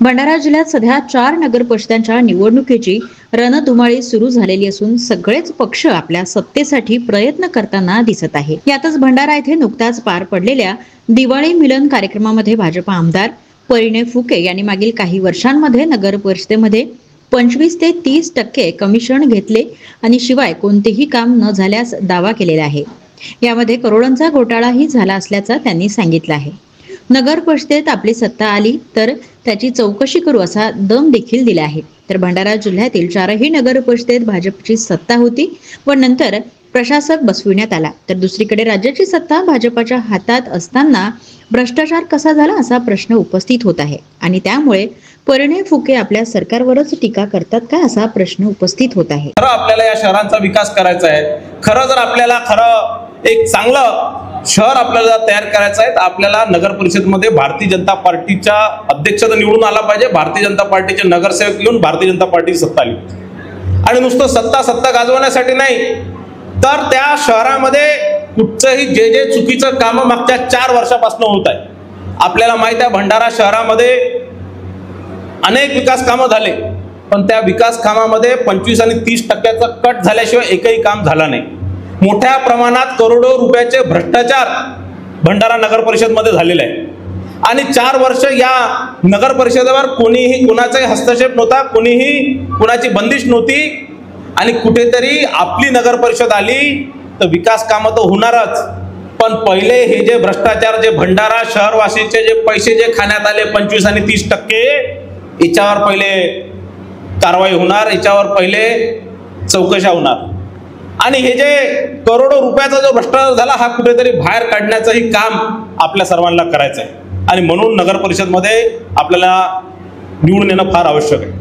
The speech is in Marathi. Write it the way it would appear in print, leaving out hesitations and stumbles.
भंडारा जिल्ह्यात सध्या 4 नगर परिषदांच्या निवडणुकीची रणधुमाळी सुरू झालेली असून सगळेच पक्ष आपल्या सत्तेसाठी प्रयत्न करताना दिसत आहे। यातच भंडारा येथे नुकताच पार पडलेल्या दिवाळी मिलन कार्यक्रमामध्ये भाजपा आमदार परिणय फुके यांनी मागील काही वर्षांमध्ये नगर परिषदेमध्ये 25 ते 30% कमिशन घेतले आणि शिवाय कोणतेही काम न झाल्यास दावा केलेला आहे। यामध्ये करोडोंचा घोटाळाही झाला असल्याचं त्यांनी सांगितलं आहे। नगर परिषदेत आपली सत्ता आली तर त्याची चौकशी करू असा दम देखील दिला आहे। तर भंडारा जिल्ह्यातील 4ही नगर परिषदेत भाजपची सत्ता होती व नंतर प्रशासक बसविण्यात आला, तर दुसरीकडे राज्याची सत्ता भाजपच्या हातात असताना भ्रष्टाचार कसा झाला असा प्रश्न उपस्थित होत आहे आणि त्यामुळे परिणय फुके आपल्या सरकारवरच टीका करतात का असा प्रश्न उपस्थित होत आहे। खरं आपल्याला या शहरांचा विकास करायचा आहे, खरं जर आपल्याला एक चांगलं शहर आपल्याला तयार करायचं आहे तर आपल्याला नगर परिषदमध्ये भारतीय जनता पार्टीच्या अध्यक्ष निवडून आला पाहिजे। भारतीय जनता पार्टीचे नगरसेवक येऊन भारतीय जनता पार्टीची सत्ता आली आणि नुसतं सत्ता गाजवण्यासाठी नाही तर त्या शहरामध्ये कुठचंही जे चुकीचं काम मागच्या 4 वर्षापासून होत आहे। आपल्याला माहित आहे भंडारा शहरामध्ये अनेक विकास कामं झाले, पण त्या विकास कामामध्ये 25 आणि 30% कट झाल्याशिवाय एकही काम झालं नाही। मोठ्या प्रमाणात करोडो रुपयाचे भ्रष्टाचार भंडारा नगर परिषद मध्ये झालेले आहे आणि 4 वर्ष या नगर परिषदेवर कोणीही कुणाचाही हस्तक्षेप नव्हता, कोणीही कुणाची बंदिश नव्हती आणि कुठेतरी आपली नगर परिषद आली तर विकास कामं तर होणारच, पण पहिले हे जे भ्रष्टाचार जे भंडारा शहरवासीचे जे पैसे जे खाण्यात आले 25 आणि 30%, याच्यावर पहिले कारवाई होणार, याच्यावर पहिले चौकशा होणार आणि हे जे करोडो रुपयाचा जो भ्रष्टाचार झाला हा कुठेतरी बाहेर काढण्याचंही काम आपल्या सर्वांना करायचं आहे आणि म्हणून नगर परिषदमध्ये आपल्याला निवडून येणं फार आवश्यक आहे।